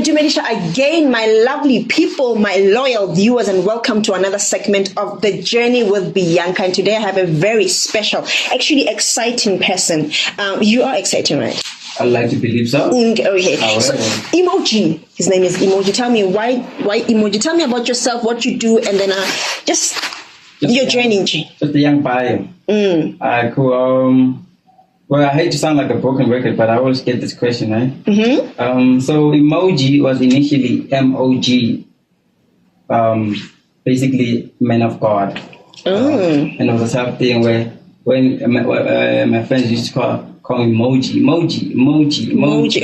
Dumedisha again, my lovely people, my loyal viewers, and welcome to another segment of The Journey with Bianca. And today I have a very special, actually exciting person. You are exciting, right? I'd like to believe so. Okay. So, Emoji. His name is Emoji. Tell me why Emoji? Tell me about yourself, what you do, and then just your journey. Just a young boy. Cool. Well, I hate to sound like a broken record, but I always get this question, right? So Emoji was initially MOG, basically man of God. And it was a type of thing where when my friends used to call me Emoji.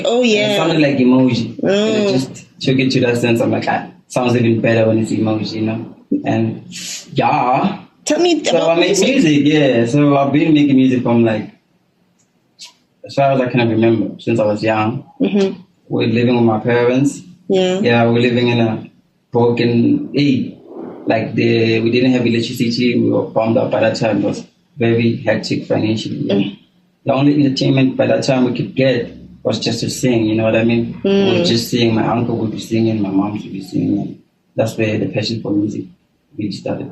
Oh yeah. It sounded like emoji. And it just took it to that sense. I'm like, sounds even better when it's emoji, you know? And yeah. Tell me so I make music, yeah. So I've been making music from like, as far as I can remember, since I was young. We're living with my parents. Yeah, we're living in a broken age. Like we didn't have electricity. We were bombed out by that time. It was very hectic financially. The only entertainment by that time we could get was just to sing. You know what I mean? We would just sing. My uncle would be singing. My mom would be singing. That's where the passion for music really started.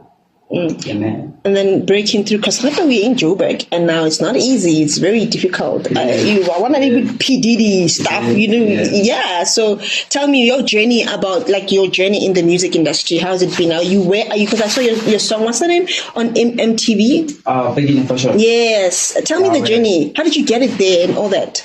Yeah, man. And then breaking through, because we're in Joburg, and now it's not easy. It's very difficult. You want to live with P. Diddy stuff, you know? Yeah. So tell me your journey about, like, your journey in the music industry. How's it been? Where are you? Because I saw your song, what's the name? On MTV? Beginning for sure. Yes. Tell me the journey. How did you get it there and all that?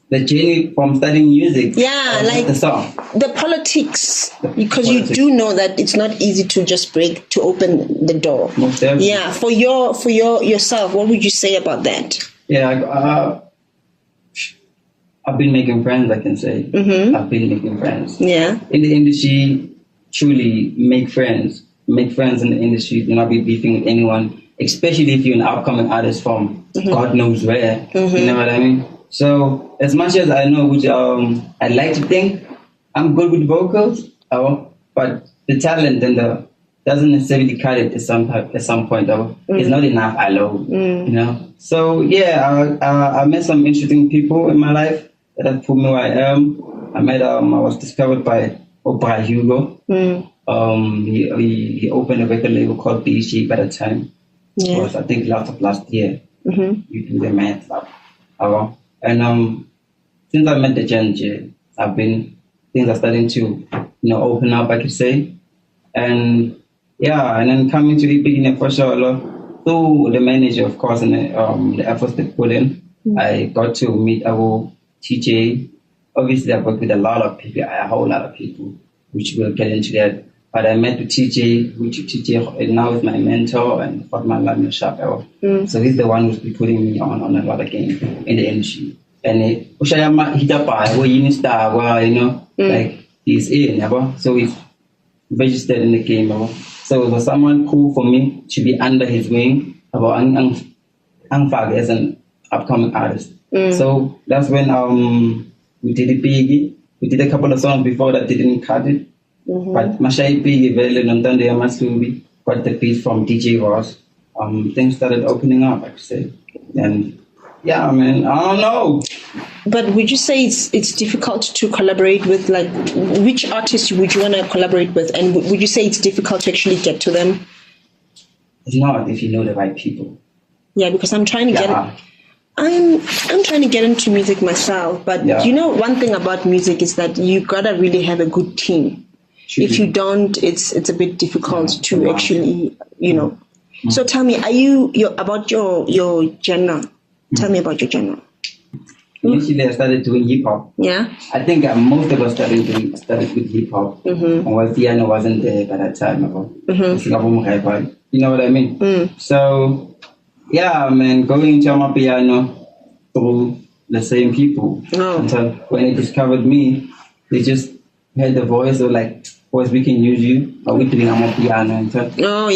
The journey from studying music. Yeah, like the song. The politics. Because you do know that it's not easy to just to open the door. Most definitely. Yeah, for yourself, what would you say about that? Yeah, I've been making friends, I can say. I've been making friends. Yeah. In the industry, truly make friends. Make friends in the industry. Do not be beefing with anyone, especially if you're an upcoming artist from God knows where. You know what I mean? So as much as I know, which I like to think I'm good with vocals, but the talent and the doesn't necessarily cut it at some point. It's not enough alone, you know. So yeah, I met some interesting people in my life that have put me where I am. I was discovered by Oprah Hugo. He opened a record label called BG by the time. It was, I think, last year. You do the math stuff. And since I met the Gen, things are starting to, open up, I could say. And yeah, and then coming to the beginning for sure, through the manager, of course, and the efforts they put in, I got to meet our TJ. Obviously, I've worked with a whole lot of people, which we'll get into that. But I met with TJ, TJ now is my mentor and for my life in the shop. So he's the one who's been putting me on a lot of games in the industry. And like he's in, so he's registered in the game. So it was someone cool for me to be under his wing as an upcoming artist. So that's when we did it big. We did a couple of songs before that didn't cut it. But Mashai Pig very London Masubi got the beat from DJ Ross. Things started opening up, I could say. And yeah, I mean, I don't know. But would you say it's difficult to collaborate with, like, which artists would you want to collaborate with? And would you say it's difficult to actually get to them? It's not if you know the right people. Yeah, because I'm trying to get I'm trying to get into music myself. But you know, one thing about music is that you gotta really have a good team. If you don't, it's a bit difficult to actually, So tell me, about your genre? Tell me about your genre. Initially, I started doing hip hop. Yeah. I think most of us started with hip hop. And piano wasn't there by that time. You know what I mean? So yeah, man, going into my piano through the same people. Until when they discovered me, they just had the voice of like, boys, we can use you. Are we doing my piano? And so, so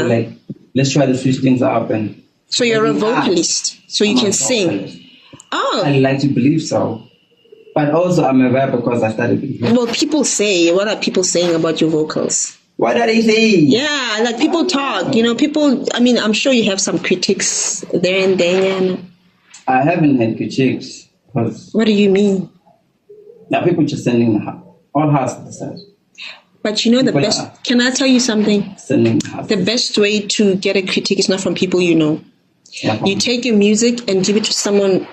like, let's try to switch things up. And so you're a vocalist, so you can sing. Oh, I like to believe so. But also, I'm a rapper because I started with hip-hop. Well, people say, what are people saying about your vocals? What are they saying? Yeah, like people talk, people, I mean, I'm sure you have some critics there and then. I haven't had critics. What do you mean? Now people just sending all hearts to the side. But you know the best. Can I tell you something? Sending the best way to get a critique is not from people you know. Yeah. You take your music and give it to someone,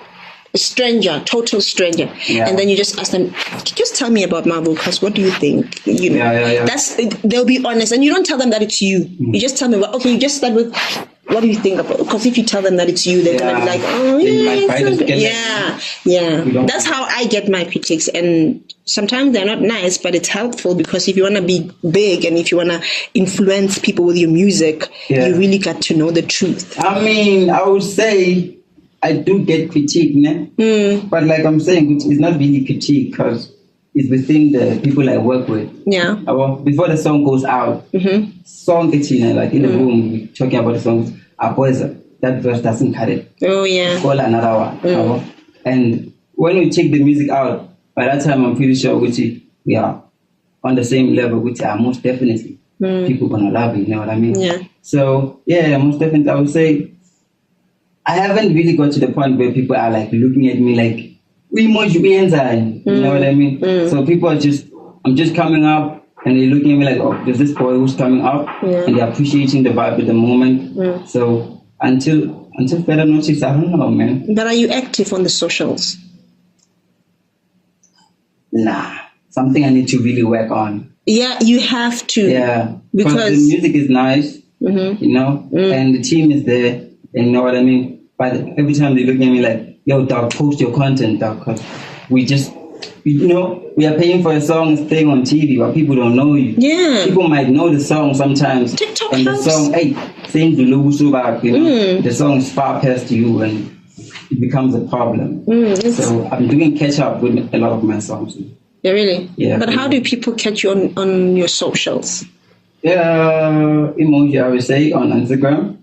a stranger, total stranger, and then you just ask them, just tell me about my vocals. What do you think? You know, they'll be honest, and you don't tell them that it's you. You just tell me, well, okay, you just start with, what do you think about? Because if you tell them that it's you, they're gonna be like, oh yeah. That's how I get my critics, and sometimes they're not nice, but it's helpful because if you wanna be big and if you wanna influence people with your music, you really got to know the truth. I mean, I would say I do get critique, but like I'm saying, it's not really critique because it's within the people I work with. Yeah. Before the song goes out, song gets like in the room, we're talking about the songs. Our boys, that verse doesn't cut it. Oh yeah. Call another one. And when we take the music out, by that time I'm pretty sure we are on the same level, which are most definitely people gonna love it. You know what I mean? Yeah. So yeah, most definitely, I would say. I haven't really got to the point where people are like looking at me like, Emoji, you know what I mean? So people are I'm just coming up and they're looking at me like, oh, there's this boy who's coming up and they're appreciating the vibe at the moment. So until further notice, I don't know, man. But are you active on the socials? Nah, something I need to really work on. Yeah, you have to. Yeah, because the music is nice, you know, and the team is there, and you know what I mean? But every time they look at me like, yo, dog, post your content, dog, because we are paying for a song and staying on TV, but people don't know you. Yeah. People might know the song sometimes. TikTok and helps. The song, same to Lubu, you know, the song is far past you and it becomes a problem. So I'm doing catch up with a lot of my songs. Yeah, really? Yeah. But how do people catch you on your socials? Emoji, I would say, on Instagram.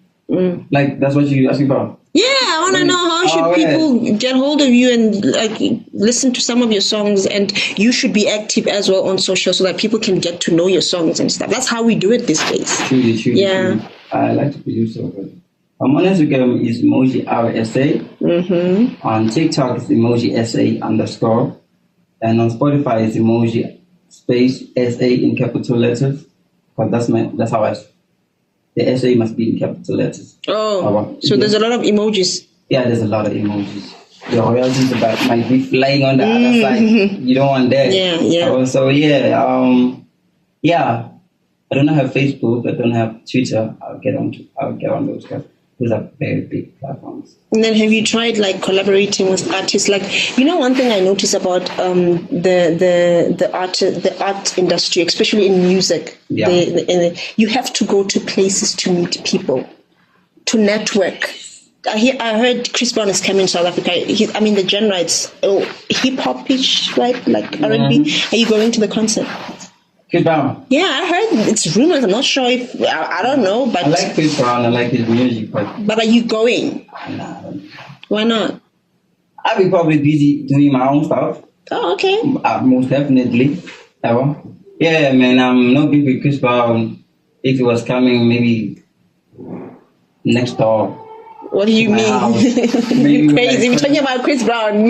Like, that's what you're asking about? Yeah, I want to know how should people get hold of you and like listen to some of your songs, and you should be active as well on social so that people can get to know your songs and stuff. That's how we do it these days. Truly. Yeah. I like to produce so good. On Instagram is Emoji RSA. On TikTok is Emoji SA_. And on Spotify is Emoji space SA in capital letters. Because that's how the SA must be in capital letters. Oh, so there's a lot of emojis. Yeah, there's a lot of emojis. The royalties might be flying on the other side. You don't want that. Yeah. So I don't have Facebook. I don't have Twitter. I'll get on those guys. Those are very big platforms. And then have you tried like collaborating with artists? Like, you know, one thing I notice about the art industry, especially in music, you have to go to places to meet people, to network. I heard Chris Brown is coming to South Africa. The genre it's hip hop-ish, right? Like R&B. Are you going to the concert? Chris Brown. Yeah, I heard it's rumors. I'm not sure if I don't know, but I like Chris Brown. I like his music, but are you going? Nah. Why not? I'll be probably busy doing my own stuff. Oh, okay. Most definitely. Yeah, man. I'm not big with Chris Brown. If he was coming, maybe next door. What do you mean? Crazy. We're talking about Chris Brown.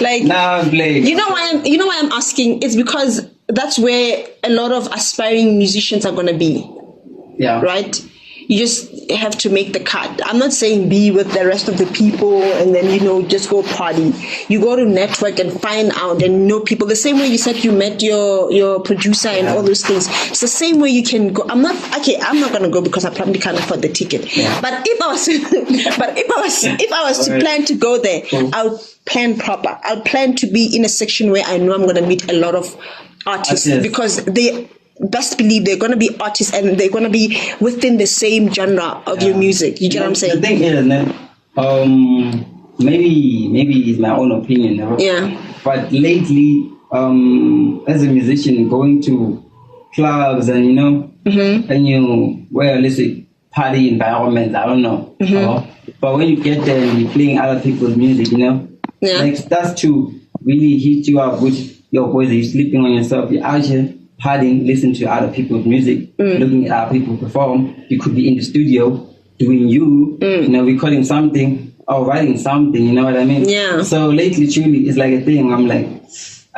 Like, nah, you know why I'm asking? It's because that's where a lot of aspiring musicians are gonna be. Yeah. Right? You just have to make the cut. I'm not saying be with the rest of the people and then, just go party. You go to network and find out and know people. The same way you said you met your producer and all those things. It's the same way you can go. I'm not gonna go because I probably can't afford the ticket. Yeah. But if I was to plan to go there, I'll plan proper. I'll plan to be in a section where I know I'm gonna meet a lot of artists because they best believe they're going to be artists and they're going to be within the same genre of your music. You get what I'm saying? The thing is, maybe it's my own opinion. Right? Yeah. But lately, as a musician, going to clubs and let's say party environments, I don't know. But when you get there and you're playing other people's music, like that's to really hit you up with your voice. You're sleeping on yourself. You're out here partying, listening to other people's music, looking at other people perform. You could be in the studio doing recording something or writing something. You know what I mean? Yeah. So lately, truly, it's like a thing. I'm like,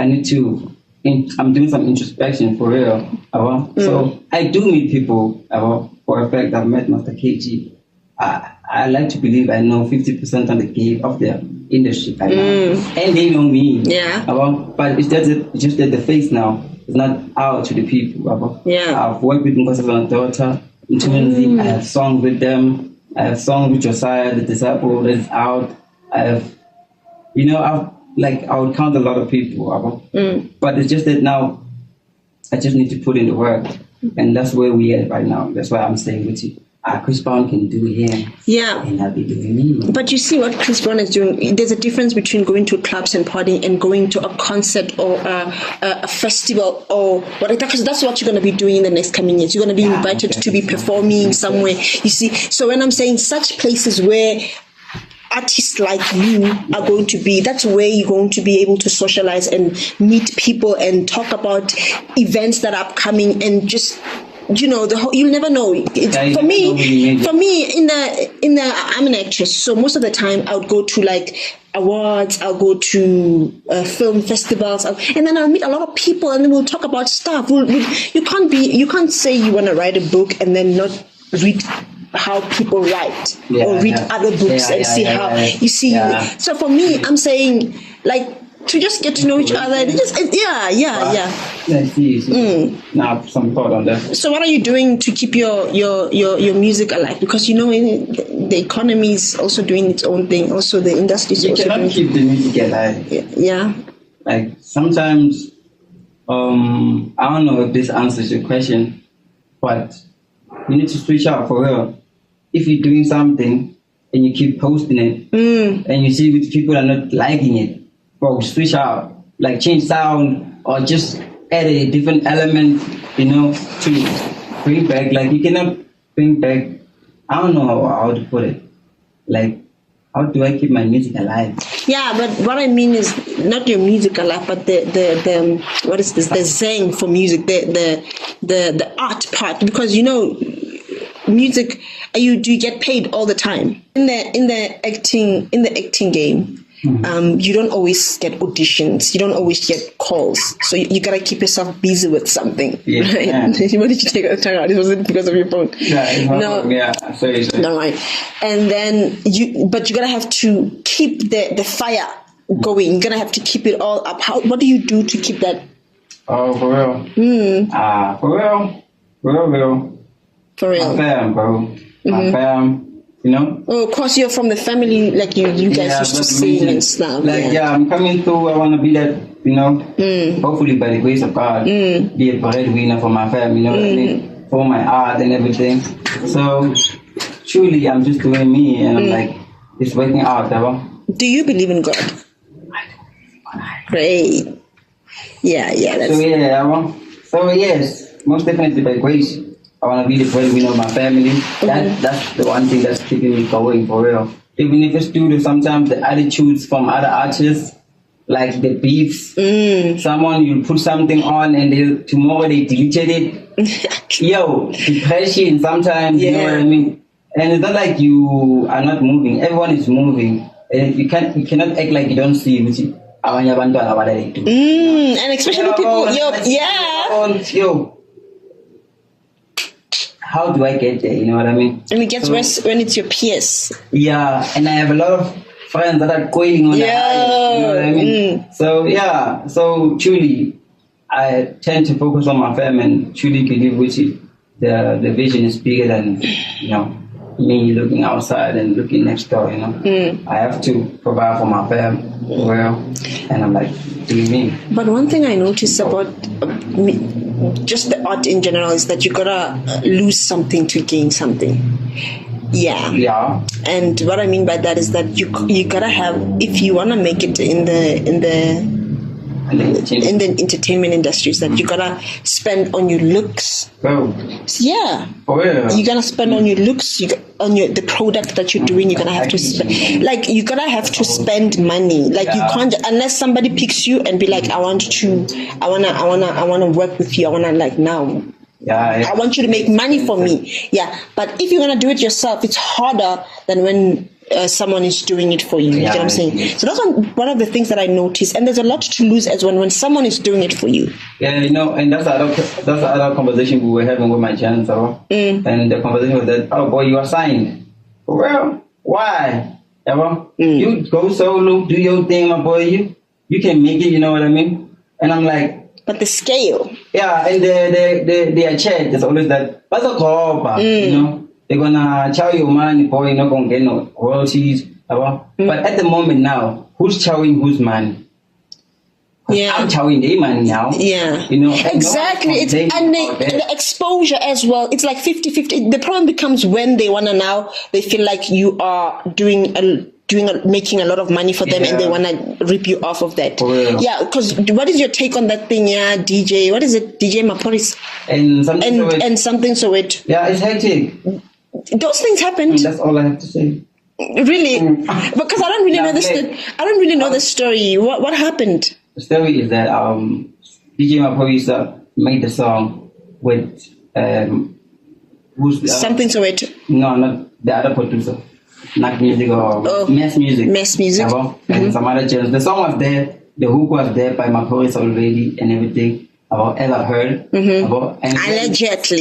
I need to. I'm doing some introspection for real. So I do meet people. For a fact, I've met Master KG. I like to believe I know 50% of the game of the industry right now, and they know me. Yeah. But it's just that the face now is not out to the people. Yeah. I've worked with Nkosazana Daughter. I have songs with them. I have songs with Josiah, the disciple that is out. I would count a lot of people. But it's just that now I just need to put in the work, and that's where we are right now. That's why I'm staying with you. Chris Brown can do him. Yeah. And I'll be doing me. But you see what Chris Brown is doing. There's a difference between going to clubs and partying and going to a concert or a festival or whatever. Because that's what you're going to be doing in the next coming years. You're going to be invited to be performing somewhere. You see. So when I'm saying such places where artists like you are going to be, that's where you're going to be able to socialize and meet people and talk about events that are upcoming and just, you'll never know. For me, in the I'm an actress, so most of the time I would go to like awards, I'll go to film festivals, and then I'll meet a lot of people, and then we'll talk about stuff. You can't say you want to write a book and then not read how people write or read other books and see how you see. So for me, I'm saying like, to just get to know each other. I see. Now, some thought on that. So, what are you doing to keep your music alive? Because the economy is also doing its own thing. Also, the industry is also doing. You cannot keep the music alive. Yeah. Like sometimes, I don't know if this answers your question, but you need to switch out for real. If you're doing something and you keep posting it, and you see which people are not liking it. Bro, switch out, like change sound or just add a different element, to bring back. Like you cannot bring back, I don't know how to put it. Like, how do I keep my music alive? Yeah, but what I mean is not your music alive, but the what is this? The zang for music, the art part, because music. Do you get paid all the time in the acting game? You don't always get auditions. You don't always get calls. So you gotta keep yourself busy with something. Right? Yeah. What did you take a turn out? It wasn't because of your phone. No. Yeah, sorry. No, right. And then you gotta have to keep the fire going. You're gonna have to keep it all up. What do you do to keep that? Oh, for real. For real. For real. My fam, bro. My fam. Oh, of course, you're from the family, like you guys used to sing and stuff. I'm coming through. I want to be that, hopefully by the grace of God, be a breadwinner for my family, what I mean? For my art and everything. So, truly, I'm just doing me, and I'm like, it's working out, ever. Do you believe in God? I do believe in God. Great. Yeah. So, yes, most definitely by grace. I want to be the breadwinner of my family. That's the one thing that's keeping me going for real. Even if it's due to sometimes the attitudes from other artists, like the beefs. Someone, you put something on and tomorrow they deleted it. Yo, depression sometimes, you know what I mean? And it's not like you are not moving. Everyone is moving. And you cannot act like you don't see what you. And especially people, yo. How do I get there? You know what I mean? And it gets worse when it's your peers. Yeah, and I have a lot of friends that are going on the high. You know what I mean? So truly, I tend to focus on my family and truly believe the vision is bigger than me looking outside and looking next door. I have to provide for my family, and I'm like, doing me. But one thing I noticed about just the art in general is that you gotta lose something to gain something. Yeah. And what I mean by that is that you gotta have, if you wanna make it in the entertainment industries, that you gotta spend on your looks. Bro. Yeah. Oh yeah. You're gonna spend on your looks, on the product that you're doing. You're gonna have to spend. Like you gotta have to spend money. Like you can't, unless somebody picks you and be like, I wanna work with you. I wanna now. Yeah. I want you to make money for me. Yeah. But if you're gonna do it yourself, it's harder than when someone is doing it for you. You know what I'm saying? So that's one of the things that I noticed. And there's a lot to lose as when someone is doing it for you. Yeah, and that's the other conversation we were having with my channel. And the conversation was that, oh boy, you are signed. For real? Why? You go solo, do your thing, my boy. You can make it, you know what I mean? And I'm like, but the scale. Yeah, and their chat is always that, what's a call, you know? They're gonna chow your money, boy, you're not gonna get no royalties. But at the moment now, who's chowing whose money? Yeah. I'm chowing their money now. Yeah. You know, exactly. And the exposure as well. It's like 50-50. The problem becomes when they wanna now, they feel like you are making a lot of money for them, and they wanna rip you off of that. Yeah, because what is your take on that thing? Yeah, DJ. What is it? DJ Maporis. And something so it. Yeah, it's hectic. Those things happened. That's all I have to say. Really? Because I don't really know this. I don't really know the story. What happened? The story is that DJ Maporis made the song with who's something so it. No, not the other producer. Not music or mass music. Mass music. And some other channels. The song was there. The hook was there by Maporis already and everything. As I've heard. Allegedly.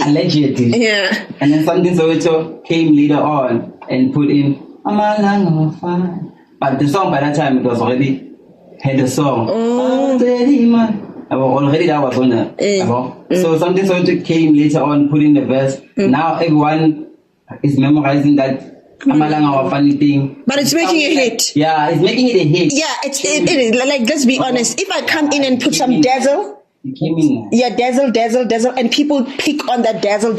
Yeah. And then something so came later on and put in fine. But the song by that time it was already had a song. Already that was on it. So something so came later on, put in the verse. Now everyone is memorizing that Amalanga funny thing. But it's making a hit. Yeah, it's making it a hit. Yeah, it is. Like, let's be honest. If I come in and put some dazzle. Yeah, dazzle, and people pick on that dazzle.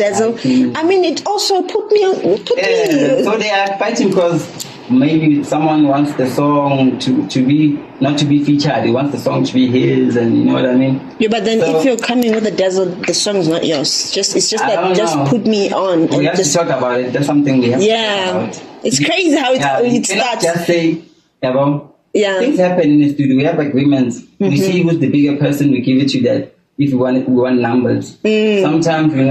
I mean, it also put me. So they are fighting because maybe someone wants the song to be not to be featured. They want the song to be his, and you know what I mean. Yeah, but then if you're coming with a dazzle, the song is not yours. It's just that just put me on. We have to talk about it. That's something we have to talk about. It's crazy how it starts. Just say, things happen in the studio. We have agreements. We see who's the bigger person. We give it to that. If we want numbers. Sometimes there's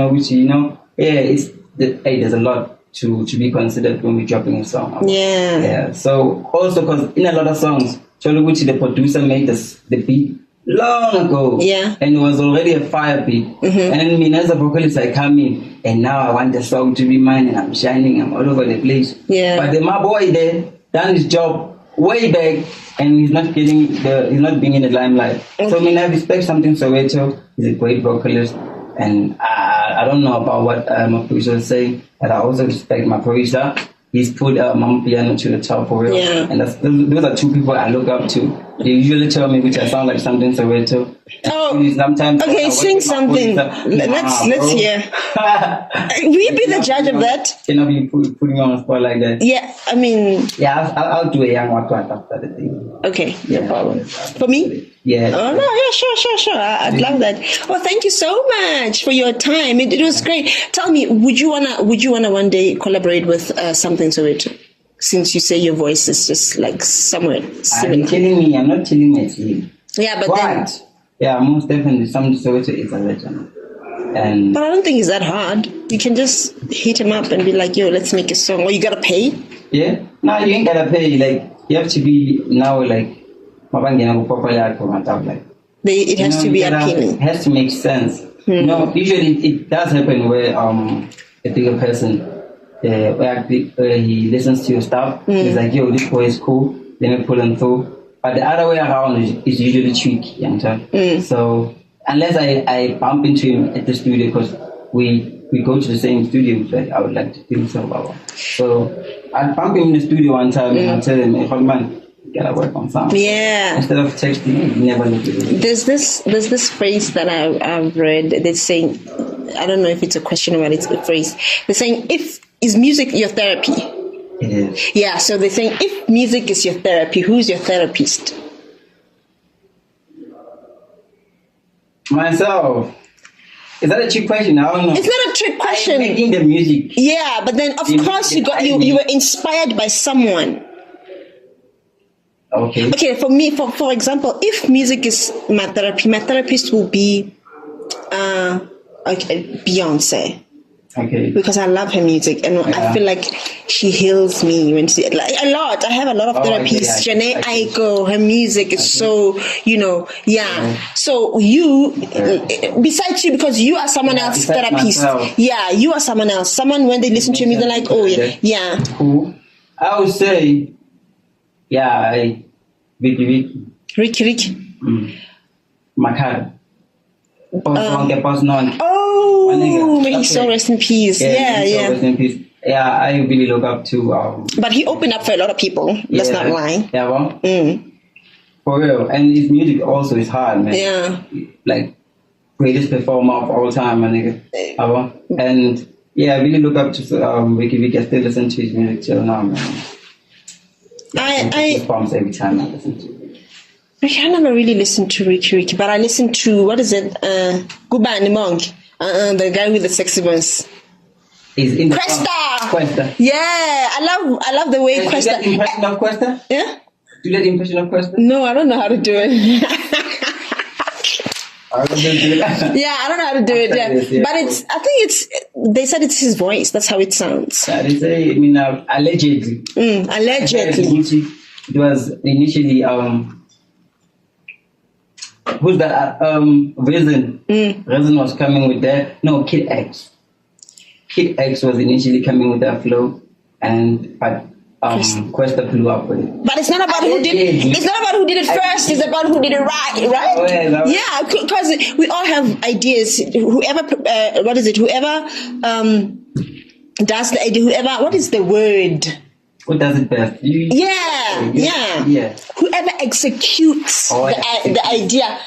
a lot to be considered when we're dropping a song. Yeah. So also because in a lot of songs, Choluguchi, the producer, made the beat long ago. Yeah. And it was already a fire beat. And then me as a vocalist, I come in and now I want the song to be mine and I'm shining. I'm all over the place. Yeah. But then my boy there done his job way back, and he's not being in the limelight. So I respect something Soweto. He's a great vocalist, and I don't know about what my producer is saying, but I also respect my producer. He's put Mama Piano to the top for real, and those are two people I look up to. They usually tell me which I sound like something Soweto. Sometimes sing something. Let's hear. Will you be the judge of that? Can I be putting me on the spot like that? Yeah, I mean. Yeah, I'll do a young one after the thing. Okay, no problem. For me? Yeah. Oh no, yeah, sure. I'd love that. Well, thank you so much for your time. It was great. Tell me, would you wanna one day collaborate with something Soweto? Since you say your voice is just like somewhere similar. I'm not killing my team. Yeah, but yeah, most definitely something Soweto is a legend. But I don't think it's that hard. You can just hit him up and be like, yo, let's make a song. Or you gotta pay? Yeah. No, you ain't gotta pay. Like, you have to be now like it has to be appealing. It has to make sense. Usually it does happen where a bigger person where he listens to your stuff. He's like, yo, this boy is cool. Let me pull him through. But the other way around is usually tricky. So unless I bump into him at the studio, because we go to the same studio, like I would like to do so. So I bump him in the studio one time and I tell him, hey, hold man, you gotta work on something. Yeah. Instead of texting, you never look at it. There's this phrase that I've read. They're saying, I don't know if it's a question or it's a phrase. They're saying, is music your therapy? It is. Yeah, so they're saying, if music is your therapy, who's your therapist? Myself. Is that a trick question? I don't know. It's not a trick question. I'm making the music. Yeah, but then of course you were inspired by someone. Okay, for me, for example, if music is my therapy, my therapist will be Beyonce. Okay. Because I love her music, and I feel like she heals me when she like a lot. I have a lot of therapies. Janae Aiko, her music is so So you, besides you, because you are someone else therapist. Myself. Yeah, you are someone else. Someone when they listen to me, they're like, oh yeah. Who? I would say, Vicky. Ricky. Makar. Oh, may he so rest in peace. Yeah. Rest in peace. Yeah, I really look up to. But he opened up for a lot of people. Let's not lie. Yeah, well, for real. And his music also is hard, man. Yeah. Like, greatest performer of all time, my nigga. And I really look up to Vicky. I still listen to his music till now, man. I bombs every time I listen to it. I never really listened to Ricky, but I listened to, what is it? Gubani Monk. The guy with the sexy voice. Is in Questa. Yeah, I love the way Questa. Do you impression of Questa? Yeah. Do you let impression of Questa? No, I don't know how to do it. I don't do that. Yeah, I don't know how to do it. Yeah. But they said it's his voice. That's how it sounds. Allegedly. Allegedly. It was initially who's that? Reason. Reason was coming with that. No, Kid X. Kid X was initially coming with that flow, but Questa blew up with it. But it's not about who did it. It's not about who did it first. It's about who did it right? Yeah, because we all have ideas. Whoever, Whoever does the idea. Whoever, what is the word? Who does it best? Yeah. Whoever executes the idea.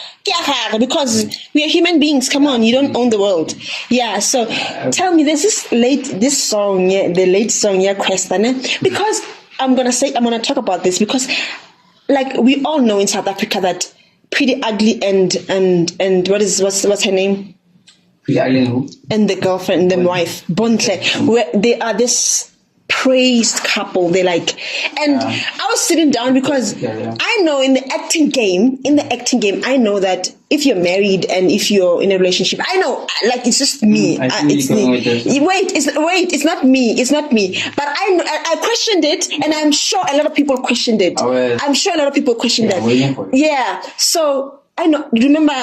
Because we are human beings. Come on, you don't own the world. Yeah. So tell me, there's this song, the late song, Questa, because I'm gonna talk about this because, like, we all know in South Africa that Pretty Ugly and what's her name? Pretty Ugly and who? And the girlfriend, the wife, Bontle, where they are this praised couple. They like, and I was sitting down because I know in the acting game, I know that if you're married and if you're in a relationship, I know, like, it's just me. It's not me. But I questioned it, and I'm sure a lot of people questioned it. Yeah. So I know. Remember,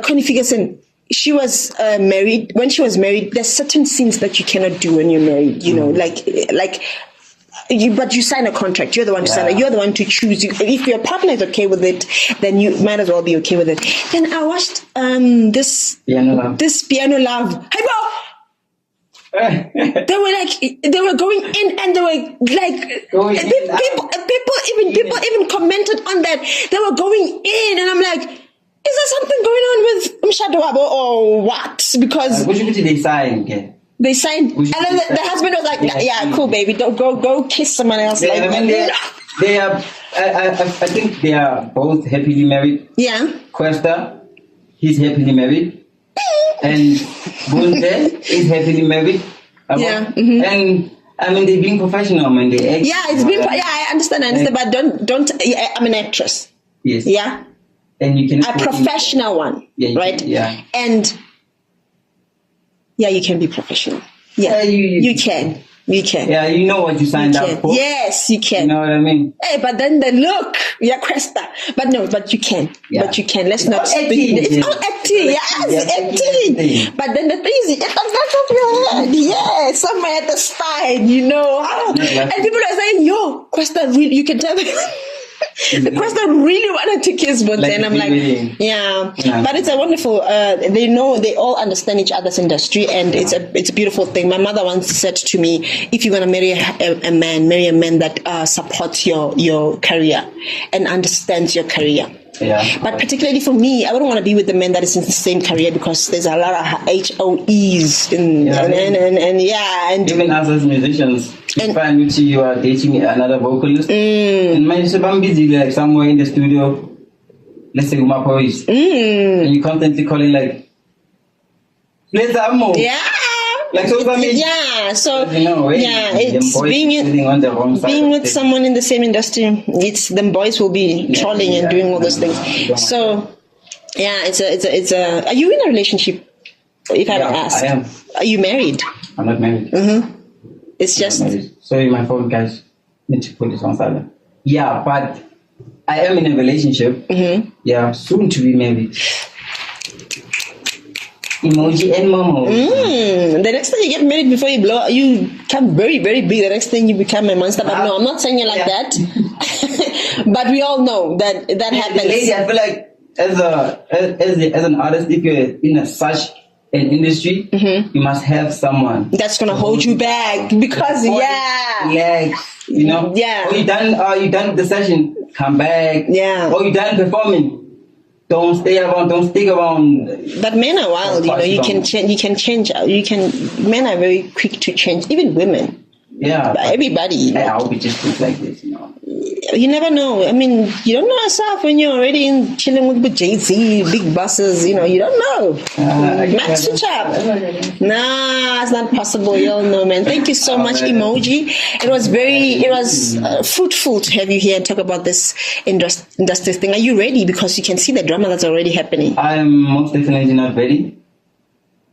Connie Ferguson. She was married. When she was married, there's certain scenes that you cannot do when you're married. You know, but you sign a contract. You're the one to sign it. You're the one to choose. If your partner is okay with it, then you might as well be okay with it. Then I watched this Piano Love. Hey, bro. They were going in, and they were like, people even commented on that. They were going in, and I'm like, is there something going on with Mshado Wabo or what? Because they signed. They signed, and then the husband was like, "Yeah, cool, baby, don't go kiss someone else." They are. I think they are both happily married. Yeah. Questa, he's happily married, and Bunte is happily married. Yeah. And I mean, they're being professional, man. They act. Yeah, it's been. Yeah, I understand, but don't. I'm an actress. Yes. Yeah. And you can a professional one, right? And you can be professional. Yeah, you can. Yeah, you know what you signed up for. Yes, you can. You know what I mean? Hey, but then the look, Questa. But you can. Yeah. But you can. Let's not speak. It's all acting. Yes, acting. But then the thing is, it comes out of your head. Yeah, somewhere at the spine, you know. And people are saying, "Yo, Questa, really?" You can tell them. The question really wanted to kiss, but then I'm like, yeah. But it's a wonderful. They all understand each other's industry, and it's a beautiful thing. My mother once said to me, "If you're gonna marry a man, marry a man that supports your career and understands your career." Yeah. But particularly for me, I wouldn't want to be with the man that is in the same career because there's a lot of HOEs and even us as musicians, you find you are dating another vocalist, and man, I'm busy like somewhere in the studio, let's say with my boys, and you constantly calling like, "Play some more." Yeah. Like so, it's being with someone in the same industry. It's them boys will be trolling and doing all those things. So, it's a. Are you in a relationship? If I ever ask, I am. Are you married? I'm not married. It's just... Sorry, my phone, guys. Need to put this on silent. Yeah, but I am in a relationship. Yeah, soon to be married. Emoji and Momo. The next time you get married, before you become very, very big, the next thing you become a monster. But no, I'm not saying it like that. But we all know that happens. Lady, I feel like as an artist, if you're in such an industry, you must have someone that's gonna hold you back because relax, you know. Yeah. Oh, you done with the session? Come back. Yeah. Oh, you done performing? Don't stay around. Don't stick around. But men are wild, you know. You can change. Men are very quick to change. Even women. Yeah. Everybody. Yeah, I'll be just like this, you know. You never know. I mean, you don't know yourself when you're already chilling with Jay-Z, big bosses. You know, you don't know. Max switch up. Nah, it's not possible. You don't know, man. Thank you so much, Emoji. It was fruitful to have you here and talk about this industry thing. Are you ready? Because you can see the drama that's already happening. I'm most definitely not ready.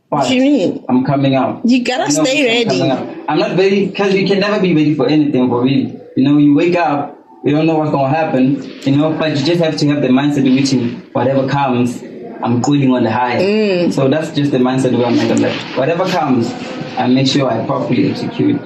What do you mean? I'm coming out. You gotta stay ready. I'm not ready because you can never be ready for anything, for real. You know, you wake up, you don't know what's gonna happen, you know, but you just have to have the mindset in which whatever comes, I'm cooling on the high. So that's just the mindset where I'm like, whatever comes, I make sure I properly execute.